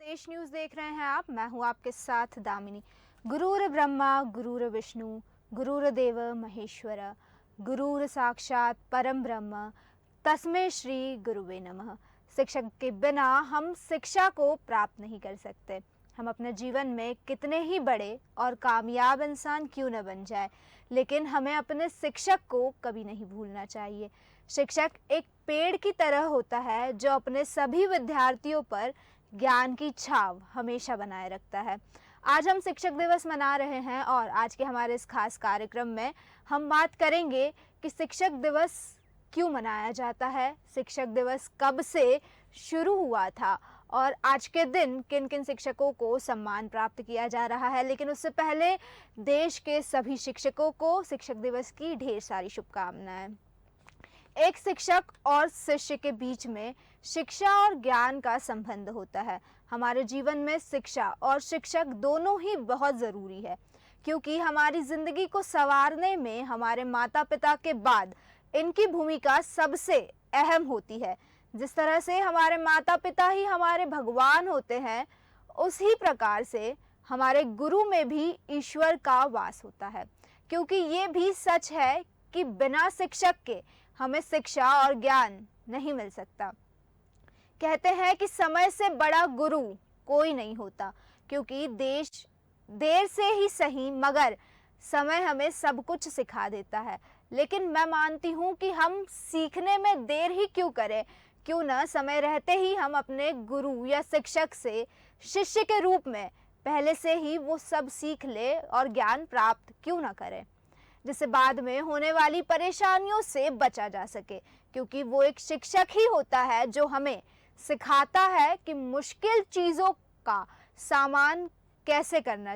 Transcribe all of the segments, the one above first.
देश न्यूज देख रहे हैं आप। मैं हूं आपके साथ दामिनी। गुरुर ब्रह्मा गुरुर विष्णु गुरुर्देव महेश्वर गुरुर साक्षात परम ब्रह्म तस्मै श्री गुरुवे नमः। शिक्षक के बिना हम शिक्षा को प्राप्त नहीं कर सकते। हम अपने जीवन में कितने ही बड़े और कामयाब इंसान क्यों न बन जाए, लेकिन हमें अपने शिक्षक को कभी नहीं भूलना चाहिए। शिक्षक एक पेड़ की तरह होता है जो अपने सभी विद्यार्थियों पर ज्ञान की छाव हमेशा बनाए रखता है। आज हम शिक्षक दिवस मना रहे हैं और आज के हमारे इस खास कार्यक्रम में हम बात करेंगे कि शिक्षक दिवस क्यों मनाया जाता है, शिक्षक दिवस कब से शुरू हुआ था और आज के दिन किन किन शिक्षकों को सम्मान प्राप्त किया जा रहा है। लेकिन उससे पहले देश के सभी शिक्षकों को शिक्षक दिवस की ढेर सारी शुभकामनाएं। एक शिक्षक और शिष्य के बीच में शिक्षा और ज्ञान का संबंध होता है। हमारे जीवन में शिक्षा और शिक्षक दोनों ही बहुत ज़रूरी है, क्योंकि हमारी ज़िंदगी को संवारने में हमारे माता पिता के बाद इनकी भूमिका सबसे अहम होती है। जिस तरह से हमारे माता पिता ही हमारे भगवान होते हैं, उसी प्रकार से हमारे गुरु में भी ईश्वर का वास होता है। क्योंकि ये भी सच है कि बिना शिक्षक के हमें शिक्षा और ज्ञान नहीं मिल सकता। कहते हैं कि समय से बड़ा गुरु कोई नहीं होता, क्योंकि देर से ही सही मगर समय हमें सब कुछ सिखा देता है। लेकिन मैं मानती हूँ कि हम सीखने में देर ही क्यों करें, क्यों न समय रहते ही हम अपने गुरु या शिक्षक से शिष्य के रूप में पहले से ही वो सब सीख ले और ज्ञान प्राप्त क्यों न करें, जिससे बाद में होने वाली परेशानियों से बचा जा सके। क्योंकि वो एक शिक्षक ही होता है जो हमें सिखाता है कि मुश्किल चीज़ों का सामना कैसे करना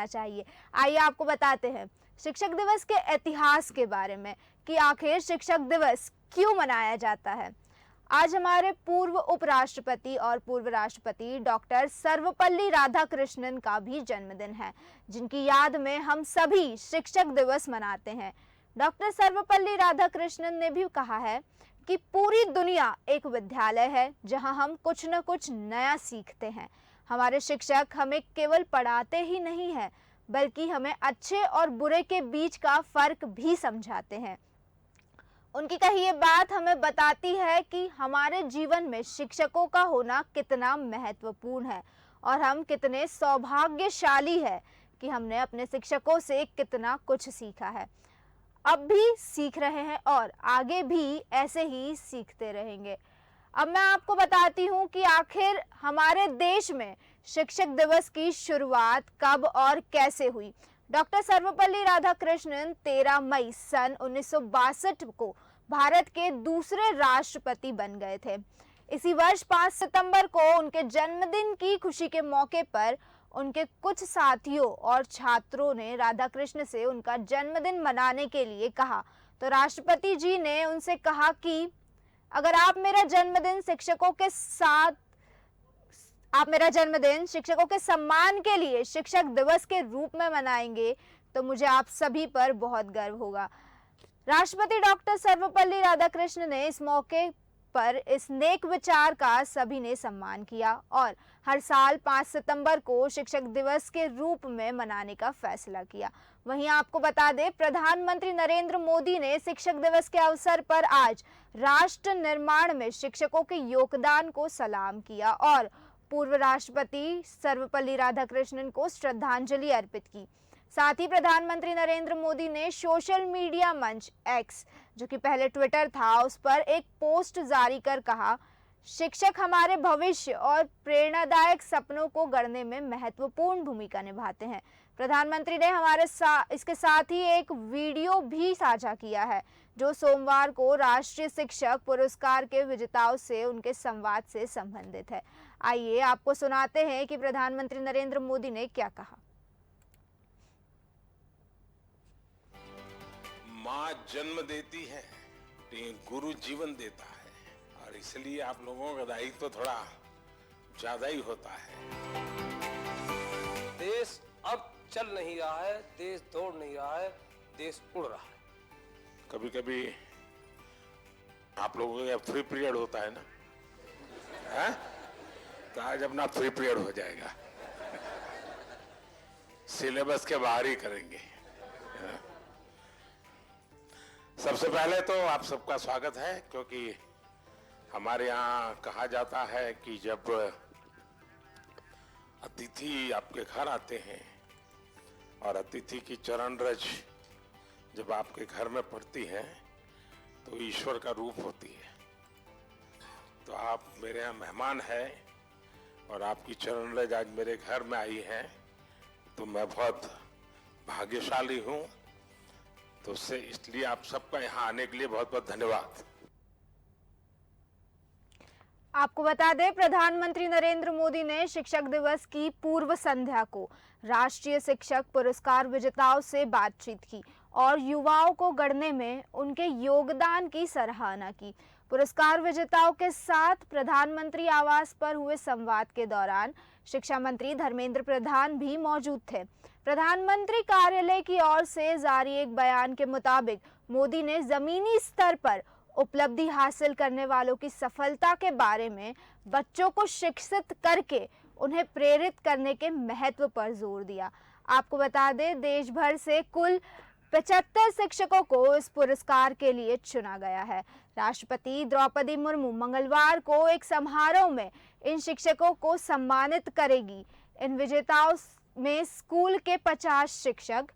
चाहिए। आइए आपको बताते हैं शिक्षक दिवस के इतिहास के बारे में कि आखिर शिक्षक दिवस क्यों मनाया जाता है। आज हमारे पूर्व उपराष्ट्रपति और पूर्व राष्ट्रपति डॉक्टर सर्वपल्ली राधाकृष्णन का भी जन्मदिन है, जिनकी याद में हम सभी शिक्षक दिवस मनाते हैं। डॉक्टर सर्वपल्ली राधाकृष्णन ने भी कहा है कि पूरी दुनिया एक विद्यालय है जहां हम कुछ न कुछ नया सीखते हैं। हमारे शिक्षक हमें केवल पढ़ाते ही नहीं हैं, बल्कि हमें अच्छे और बुरे के बीच का फर्क भी समझाते हैं। उनकी कही ये बात हमें बताती है कि हमारे जीवन में शिक्षकों का होना कितना महत्वपूर्ण है और हम कितने सौभाग्यशाली हैं कि हमने अपने शिक्षकों से कितना कुछ सीखा है, अब भी सीख रहे हैं और आगे भी ऐसे ही सीखते रहेंगे। अब मैं आपको बताती हूँ कि आखिर हमारे देश में शिक्षक दिवस की शुरुआत कब और कैसे हुई। डॉक्टर सर्वपल्ली राधाकृष्णन 13 मई सन 1962 को भारत के दूसरे राष्ट्रपति बन गए थे। इसी वर्ष 5 सितंबर को उनके जन्मदिन की खुशी के मौके पर उनके कुछ साथियों और छात्रों ने राधाकृष्ण से उनका जन्मदिन मनाने के लिए कहा। तो राष्ट्रपति जी ने उनसे कहा कि अगर आप मेरा जन्मदिन शिक्षकों के सम्मान के लिए शिक्षक दिवस के रूप में मनाएंगे तो मुझे आप सभी पर बहुत गर्व होगा। राष्ट्रपति डॉक्टर सर्वपल्ली राधाकृष्णन ने इस मौके पर इस नेक विचार का सभी ने सम्मान किया और हर साल 5 सितंबर को शिक्षक दिवस के रूप में मनाने का फैसला किया। वहीं आपको बता दें, प्रधानमंत्री नरेंद्र मोदी ने शिक्षक दिवस के अवसर पर आज राष्ट्र निर्माण में शिक्षकों के योगदान को सलाम किया और पूर्व राष्ट्रपति सर्वपल्ली राधाकृष्णन को श्रद्धांजलि अर्पित की। साथ ही प्रधानमंत्री नरेंद्र मोदी ने सोशल मीडिया मंच एक्स, जो कि पहले ट्विटर था, उस पर एक पोस्ट जारी कर कहा, शिक्षक हमारे भविष्य और प्रेरणादायक सपनों को गढ़ने में महत्वपूर्ण भूमिका निभाते हैं। प्रधानमंत्री ने इसके साथ ही एक वीडियो भी साझा किया है, जो सोमवार को राष्ट्रीय शिक्षक पुरस्कार के विजेताओं से उनके संवाद से संबंधित है। आइए आपको सुनाते हैं कि प्रधानमंत्री नरेंद्र मोदी ने क्या कहा। माँ जन्म देती है, गुरु जीवन देता है और इसलिए आप लोगों का दायित्व तो थोड़ा ज्यादा ही होता है। देश अब चल नहीं रहा है, देश दौड़ नहीं रहा है, देश उड़ रहा है। कभी कभी आप लोगों का फ्री पीरियड होता है ना, है? आज अपना फ्री पीरियड हो जाएगा। सिलेबस के बाहर ही करेंगे। सबसे पहले तो आप सबका स्वागत है, क्योंकि हमारे यहाँ कहा जाता है कि जब अतिथि आपके घर आते हैं और अतिथि की चरण रज जब आपके घर में पड़ती है तो ईश्वर का रूप होती है। तो आप मेरे यहाँ मेहमान हैं और आपकी चरण रज आज मेरे घर में आई है, तो मैं बहुत भाग्यशाली हूँ। तो उससे इसलिए आप सबका यहाँ आने के लिए बहुत बहुत धन्यवाद। आपको बता दें, प्रधानमंत्री नरेंद्र मोदी ने शिक्षक दिवस की पूर्व संध्या को राष्ट्रीय शिक्षक पुरस्कार विजेताओं से बातचीत की और युवाओं को गढ़ने में उनके योगदान की सराहना की। पुरस्कार विजेताओं के साथ प्रधानमंत्री आवास पर हुए संवाद के दौरान शिक्षा मंत्री धर्मेंद्र प्रधान भी मौजूद थे। प्रधानमंत्री कार्यालय की ओर से जारी एक बयान के मुताबिक मोदी ने जमीनी स्तर पर उपलब्धि हासिल करने वालों की सफलता के बारे में बच्चों को शिक्षित करके उन्हें प्रेरित करने के महत्व पर जोर दिया। आपको बता दें, देश भर से कुल 75 शिक्षकों को इस पुरस्कार के लिए चुना गया है। राष्ट्रपति द्रौपदी मुर्मू मंगलवार को एक समारोह में इन शिक्षकों को सम्मानित करेगी। इन विजेताओं में स्कूल के 50 शिक्षक,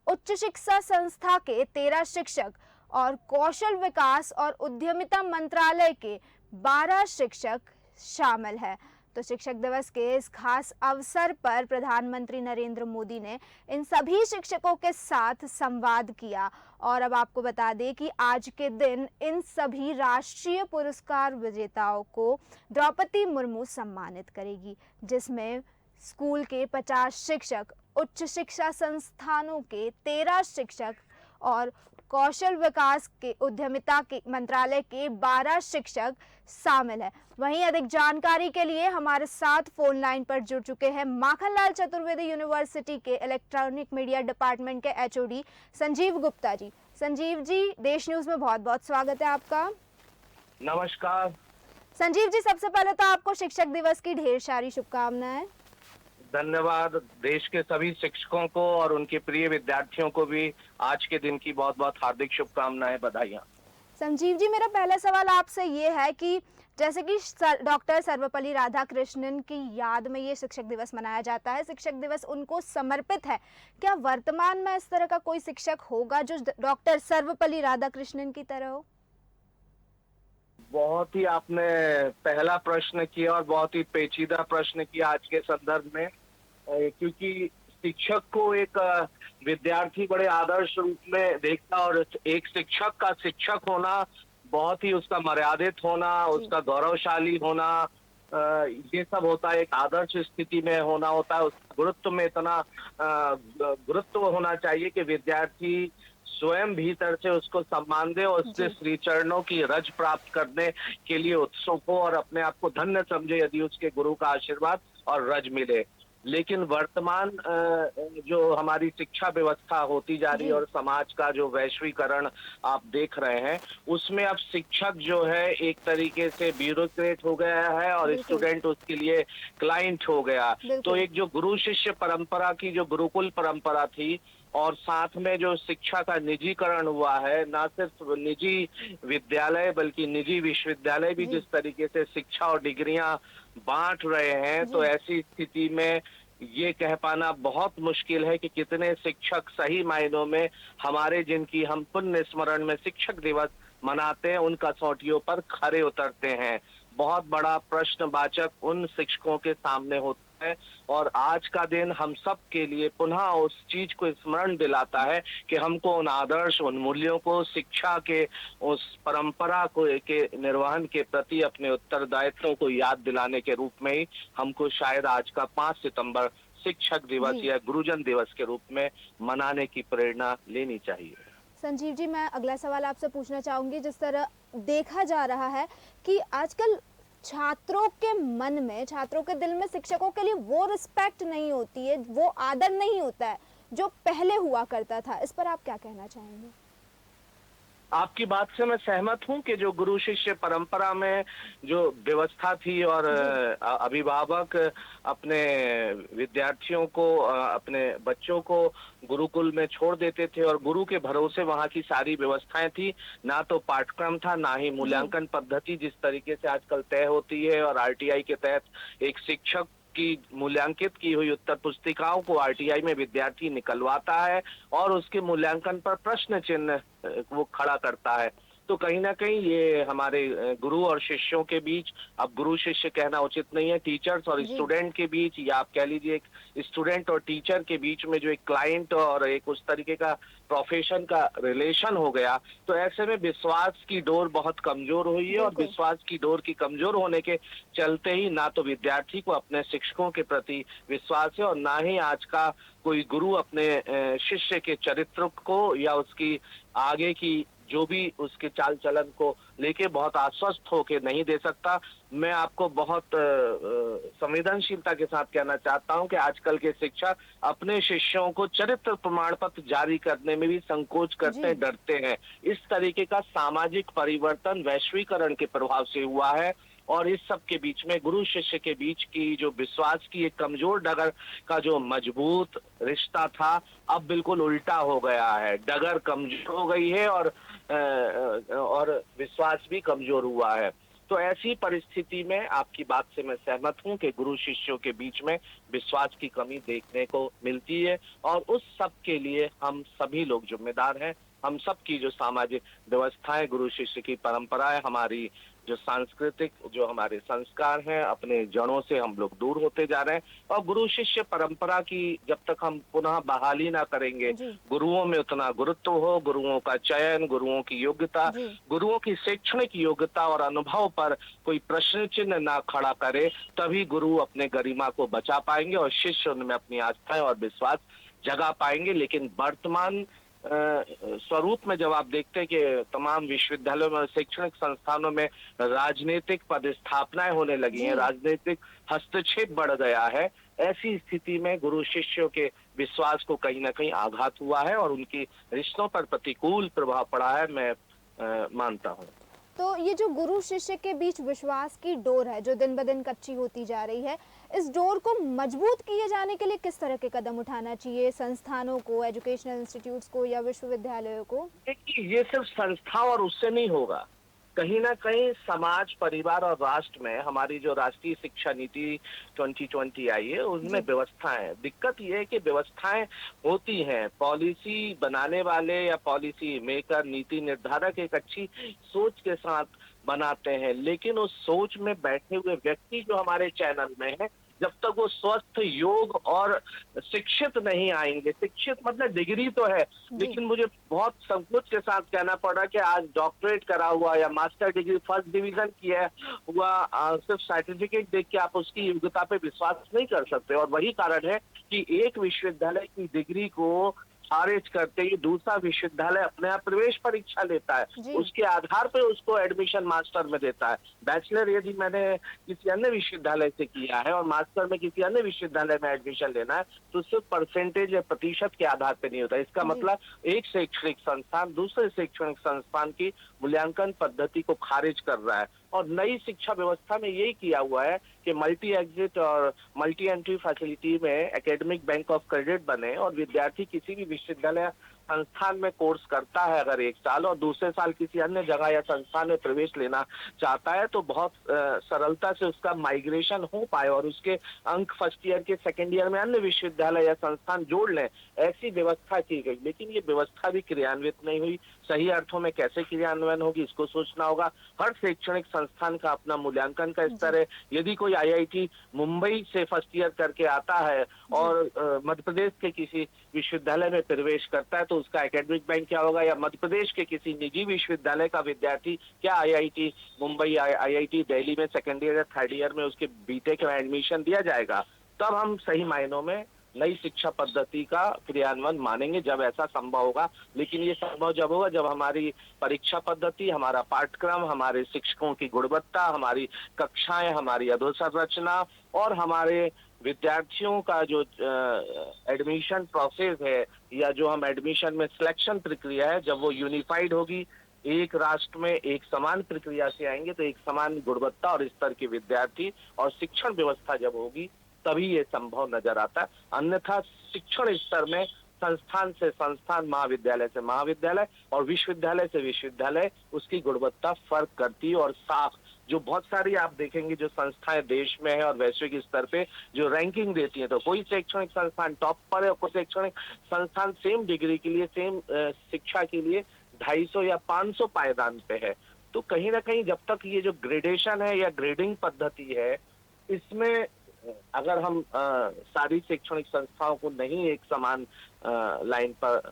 उच्च शिक्षा संस्था के 13 शिक्षक और कौशल विकास और उद्यमिता मंत्रालय के 12 शिक्षक शामिल है। तो शिक्षक दिवस के इस खास अवसर पर प्रधानमंत्री नरेंद्र मोदी ने इन सभी शिक्षकों के साथ संवाद किया। और अब आपको बता दें कि आज के दिन इन सभी राष्ट्रीय पुरस्कार विजेताओं को द्रौपदी मुर्मू सम्मानित करेगी, जिसमें स्कूल के 50 शिक्षक, उच्च शिक्षा संस्थानों के 13 शिक्षक और कौशल विकास के उद्यमिता के मंत्रालय के 12 शिक्षक शामिल है। वहीं अधिक जानकारी के लिए हमारे साथ फोन लाइन पर जुड़ चुके हैं माखनलाल चतुर्वेदी यूनिवर्सिटी के इलेक्ट्रॉनिक मीडिया डिपार्टमेंट के एचओडी संजीव गुप्ता जी। संजीव जी, देश न्यूज में बहुत बहुत स्वागत है आपका। नमस्कार संजीव जी, सबसे पहले तो आपको शिक्षक दिवस की ढेर सारी शुभकामनाएं। धन्यवाद। देश के सभी शिक्षकों को और उनके प्रिय विद्यार्थियों को भी आज के दिन की बहुत बहुत हार्दिक शुभकामनाएं, बधाइयां। संजीव जी, मेरा पहला सवाल आपसे ये है कि जैसे कि डॉक्टर सर्वपल्ली राधाकृष्णन की याद में ये शिक्षक दिवस मनाया जाता है, शिक्षक दिवस उनको समर्पित है, क्या वर्तमान में इस तरह का कोई शिक्षक होगा जो डॉक्टर सर्वपल्ली राधाकृष्णन की तरह हो? बहुत ही आपने पहला प्रश्न किया और बहुत ही पेचीदा प्रश्न किया आज के संदर्भ में, क्योंकि शिक्षक को एक विद्यार्थी बड़े आदर्श रूप में देखता और एक शिक्षक का शिक्षक होना, बहुत ही उसका मर्यादित होना, उसका गौरवशाली होना, ये सब होता है। एक आदर्श स्थिति में होना होता है। उसका गुरुत्व में इतना गुरुत्व होना चाहिए कि विद्यार्थी स्वयं भीतर से उसको सम्मान दे और उसके श्री चरणों की रज प्राप्त करने के लिए उत्सुक हो और अपने आप को धन्य समझे यदि उसके गुरु का आशीर्वाद और रज मिले। लेकिन वर्तमान जो हमारी शिक्षा व्यवस्था होती जा रही है और समाज का जो वैश्वीकरण आप देख रहे हैं, उसमें अब शिक्षक जो है एक तरीके से ब्यूरोक्रेट हो गया है और स्टूडेंट उसके लिए क्लाइंट हो गया। तो एक जो गुरु शिष्य परंपरा की जो गुरुकुल परंपरा थी और साथ में जो शिक्षा का निजीकरण हुआ है, ना सिर्फ निजी विद्यालय बल्कि निजी विश्वविद्यालय भी जिस तरीके से शिक्षा और डिग्रियां बांट रहे हैं, तो ऐसी स्थिति में ये कह पाना बहुत मुश्किल है कि कितने शिक्षक सही मायनों में हमारे जिनकी हम पुण्य स्मरण में शिक्षक दिवस मनाते हैं, उन कसौटियों पर खरे उतरते हैं। बहुत बड़ा प्रश्नवाचक उन शिक्षकों के सामने होता है और आज का दिन हम सब के लिए पुनः उस चीज को स्मरण दिलाता है कि हमको उन आदर्श, उन मूल्यों को, शिक्षा के उस परंपरा को के निर्वहन के प्रति अपने उत्तरदायित्वों को याद दिलाने के रूप में ही हमको शायद आज का 5 सितंबर शिक्षक दिवस या गुरुजन दिवस के रूप में मनाने की प्रेरणा लेनी चाहिए। संजीव जी, मैं अगला सवाल आपसे पूछना चाहूंगी। जिस तरह देखा जा रहा है कि आजकल छात्रों के मन में, छात्रों के दिल में शिक्षकों के लिए वो रिस्पेक्ट नहीं होती है, वो आदर नहीं होता है जो पहले हुआ करता था, इस पर आप क्या कहना चाहेंगे? आपकी बात से मैं सहमत हूं कि जो गुरु शिष्य परंपरा में जो व्यवस्था थी और अभिभावक अपने विद्यार्थियों को अपने बच्चों को गुरुकुल में छोड़ देते थे और गुरु के भरोसे वहां की सारी व्यवस्थाएं थी। ना तो पाठ्यक्रम था, ना ही जी। मूल्यांकन पद्धति जिस तरीके से आजकल तय होती है, और आरटीआई के तहत एक शिक्षक की मूल्यांकित की हुई उत्तर पुस्तिकाओं को आरटीआई में विद्यार्थी निकलवाता है और उसके मूल्यांकन पर प्रश्न चिन्ह वो खड़ा करता है। तो कहीं ना कहीं ये हमारे गुरु और शिष्यों के बीच, अब गुरु शिष्य कहना उचित नहीं है, टीचर्स और जी। स्टूडेंट के बीच, या आप कह लीजिए एक स्टूडेंट और टीचर के बीच में जो एक क्लाइंट और एक उस तरीके का प्रोफेशन का रिलेशन हो गया, तो ऐसे में विश्वास की डोर बहुत कमजोर हुई है। और बिल्कुल। विश्वास की डोर की कमजोर होने के चलते ही ना तो विद्यार्थी को अपने शिक्षकों के प्रति विश्वास है, और ना ही आज का कोई गुरु अपने शिष्य के चरित्र को या उसकी आगे की जो भी उसके चाल चलन को लेके बहुत आश्वस्त होके नहीं दे सकता। मैं आपको बहुत संवेदनशीलता के साथ कहना चाहता हूं कि आजकल के शिक्षक अपने शिष्यों को चरित्र प्रमाण पत्र जारी करने में भी संकोच करते हैं, डरते हैं। इस तरीके का सामाजिक परिवर्तन वैश्वीकरण के प्रभाव से हुआ है, और इस सब के बीच में गुरु शिष्य के बीच की जो विश्वास की एक कमजोर डगर का जो मजबूत रिश्ता था, अब बिल्कुल उल्टा हो गया है। डगर कमजोर हो गई है और विश्वास भी कमजोर हुआ है। तो ऐसी परिस्थिति में आपकी बात से मैं सहमत हूं कि गुरु शिष्यों के बीच में विश्वास की कमी देखने को मिलती है, और उस सब के लिए हम सभी लोग जिम्मेदार हैं। हम सब की जो सामाजिक व्यवस्थाएं, गुरु शिष्य की परंपराएं, हमारी जो सांस्कृतिक जो हमारे संस्कार हैं, अपने जड़ों से हम लोग दूर होते जा रहे हैं। और गुरु शिष्य परंपरा की जब तक हम पुनः बहाली ना करेंगे, जी। गुरुओं में उतना गुरुत्व हो, गुरुओं का चयन, गुरुओं की योग्यता, जी। गुरुओं की शैक्षणिक योग्यता और अनुभव पर कोई प्रश्न चिन्ह ना खड़ा करे, तभी गुरु अपने गरिमा को बचा पाएंगे और शिष्य उनमें अपनी आस्थाएं और विश्वास जगा पाएंगे। लेकिन वर्तमान स्वरूप में जब आप देखते हैं कि तमाम विश्वविद्यालयों में, शैक्षणिक संस्थानों में राजनीतिक पदस्थापनाएं होने लगी हैं, जी। राजनीतिक हस्तक्षेप बढ़ गया है, ऐसी स्थिति में गुरु शिष्यों के विश्वास को कहीं ना कहीं आघात हुआ है और उनकी रिश्तों पर प्रतिकूल प्रभाव पड़ा है, मैं मानता हूँ। तो ये जो गुरु शिष्य के बीच विश्वास की डोर है जो दिन ब दिन कच्ची होती जा रही है, इस डोर को मजबूत किए जाने के लिए किस तरह के कदम उठाना चाहिए संस्थानों को, एजुकेशनल इंस्टीट्यूट्स को या विश्वविद्यालयों को? देखिए, ये सिर्फ संस्था और उससे नहीं होगा। कहीं ना कहीं समाज, परिवार और राष्ट्र में हमारी जो राष्ट्रीय शिक्षा नीति 2020 आई है, उनमें जी। व्यवस्थाएं है। दिक्कत ये है कि व्यवस्थाएं होती हैं, पॉलिसी बनाने वाले या पॉलिसी मेकर, नीति निर्धारक एक अच्छी सोच के साथ बनाते हैं, लेकिन उस सोच में बैठे हुए व्यक्ति जो हमारे चैनल में है, जब तक वो स्वस्थ, योग और शिक्षित नहीं आएंगे, शिक्षित मतलब डिग्री तो है, लेकिन मुझे बहुत संकोच के साथ कहना पड़ा कि आज डॉक्टरेट करा हुआ या मास्टर डिग्री फर्स्ट डिवीजन किया हुआ सिर्फ सर्टिफिकेट देख के आप उसकी योग्यता पे विश्वास नहीं कर सकते। और वही कारण है कि एक विश्वविद्यालय की डिग्री को खारिज करते ही दूसरा विश्वविद्यालय अपने यहाँ प्रवेश परीक्षा लेता है, जी। उसके आधार पे उसको एडमिशन मास्टर में देता है। बैचलर यदि मैंने किसी अन्य विश्वविद्यालय से किया है और मास्टर में किसी अन्य विश्वविद्यालय में एडमिशन लेना है, तो सिर्फ परसेंटेज या प्रतिशत के आधार पे नहीं होता। इसका जी। मतलब एक शैक्षणिक संस्थान दूसरे शैक्षणिक संस्थान की मूल्यांकन पद्धति को खारिज कर रहा है। और नई शिक्षा व्यवस्था में यही किया हुआ है कि मल्टी एग्जिट और मल्टी एंट्री फैसिलिटी में एकेडमिक बैंक ऑफ क्रेडिट बने, और विद्यार्थी किसी भी विश्वविद्यालय संस्थान में कोर्स करता है अगर एक साल, और दूसरे साल किसी अन्य जगह या संस्थान में प्रवेश लेना चाहता है, तो बहुत सरलता से उसका माइग्रेशन हो पाए और उसके अंक फर्स्ट ईयर के सेकेंड ईयर में अन्य विश्वविद्यालय या संस्थान जोड़ लें, ऐसी व्यवस्था की गई। लेकिन ये व्यवस्था भी क्रियान्वित नहीं हुई। सही अर्थों में कैसे क्रियान्वयन होगी, इसको सोचना होगा। हर शैक्षणिक संस्थान का अपना मूल्यांकन का स्तर है। यदि कोई आईआईटी मुंबई से फर्स्ट ईयर करके आता है और मध्य प्रदेश के किसी विश्वविद्यालय में प्रवेश करता है, तो उसका एकेडमिक बैंक क्या होगा? या मध्य प्रदेश के किसी निजी विश्वविद्यालय का विद्यार्थी क्या आईआईटी मुंबई, आईआईटी दिल्ली में सेकेंड ईयर या थर्ड ईयर में उसके बीटेक में एडमिशन दिया जाएगा? तब हम सही मायनों में नई शिक्षा पद्धति का क्रियान्वयन मानेंगे, जब ऐसा संभव होगा। लेकिन ये संभव जब होगा जब हमारी परीक्षा पद्धति, हमारा पाठ्यक्रम, हमारे शिक्षकों की गुणवत्ता, हमारी कक्षाएं, हमारी अधोसंरचना और हमारे विद्यार्थियों का जो एडमिशन प्रोसेस है या जो हम एडमिशन में सिलेक्शन प्रक्रिया है, जब वो यूनिफाइड होगी, एक राष्ट्र में एक समान प्रक्रिया से आएंगे तो एक समान गुणवत्ता और स्तर के विद्यार्थी और शिक्षण व्यवस्था जब होगी तभी ये संभव नजर आता है। अन्यथा शिक्षण स्तर में संस्थान से संस्थान, महाविद्यालय से महाविद्यालय और विश्वविद्यालय से विश्वविद्यालय उसकी गुणवत्ता फर्क करती है। और साफ जो बहुत सारी आप देखेंगे जो संस्थाएं देश में है और वैश्विक स्तर पे जो रैंकिंग देती है, तो कोई शैक्षणिक संस्थान टॉप पर है और कोई शैक्षणिक संस्थान सेम डिग्री के लिए, सेम शिक्षा के लिए 250 या 500 पायदान पे है। तो कहीं ना कहीं जब तक ये जो ग्रेडेशन है या ग्रेडिंग पद्धति है, इसमें अगर हम सारी शैक्षणिक संस्थाओं को नहीं एक समान लाइन पर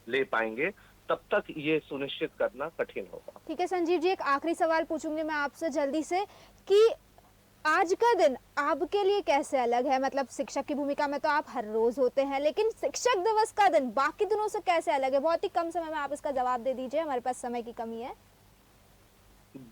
ले पाएंगे, तब तक ये सुनिश्चित करना कठिन होगा। ठीक है संजीव जी, एक आखिरी सवाल पूछूंगी मैं आपसे जल्दी से कि आज का दिन आपके लिए कैसे अलग है? मतलब शिक्षक की भूमिका में तो आप हर रोज होते हैं, लेकिन शिक्षक दिवस का दिन बाकी दिनों से कैसे अलग है? बहुत ही कम समय में आप इसका जवाब दे दीजिए, हमारे पास समय की कमी है।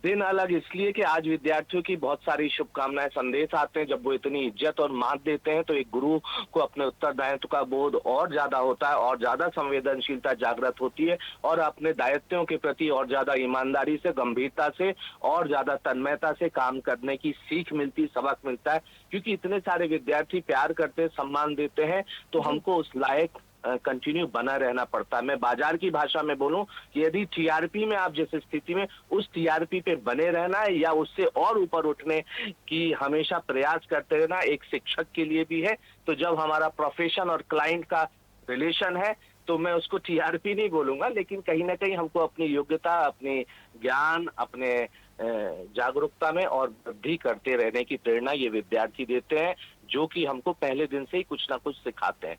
दिन अलग इसलिए कि आज विद्यार्थियों की बहुत सारी शुभकामनाएं, संदेश आते हैं। जब वो इतनी इज्जत और मान देते हैं तो एक गुरु को अपने उत्तरदायित्व का बोध और ज्यादा होता है और ज्यादा संवेदनशीलता जागृत होती है और अपने दायित्वों के प्रति और ज्यादा ईमानदारी से, गंभीरता से और ज्यादा तन्मयता से काम करने की सीख मिलती, सबक मिलता है। क्योंकि इतने सारे विद्यार्थी प्यार करते, सम्मान देते हैं, तो हमको उस लायक कंटिन्यू बना रहना पड़ता है। मैं बाजार की भाषा में बोलूं कि यदि टीआरपी में आप जिस स्थिति में, उस टीआरपी पे बने रहना है या उससे और ऊपर उठने की हमेशा प्रयास करते रहना एक शिक्षक के लिए भी है। तो जब हमारा प्रोफेशन और क्लाइंट का रिलेशन है तो मैं उसको टीआरपी नहीं बोलूंगा, लेकिन कहीं ना कहीं हमको अपनी योग्यता, अपनी ज्ञान, अपने जागरूकता में और वृद्धि करते रहने की प्रेरणा ये विद्यार्थी देते हैं, जो कि हमको पहले दिन से ही कुछ ना कुछ सिखाते हैं।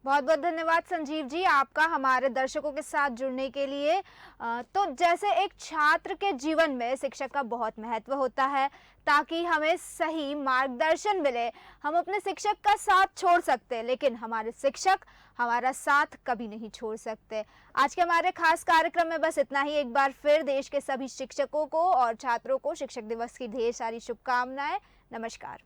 बहुत बहुत धन्यवाद संजीव जी आपका हमारे दर्शकों के साथ जुड़ने के लिए। तो जैसे एक छात्र के जीवन में शिक्षक का बहुत महत्व होता है, ताकि हमें सही मार्गदर्शन मिले। हम अपने शिक्षक का साथ छोड़ सकते हैं, लेकिन हमारे शिक्षक हमारा साथ कभी नहीं छोड़ सकते। आज के हमारे खास कार्यक्रम में बस इतना ही। एक बार फिर देश के सभी शिक्षकों को और छात्रों को शिक्षक दिवस की ढेर सारी शुभकामनाएं। नमस्कार।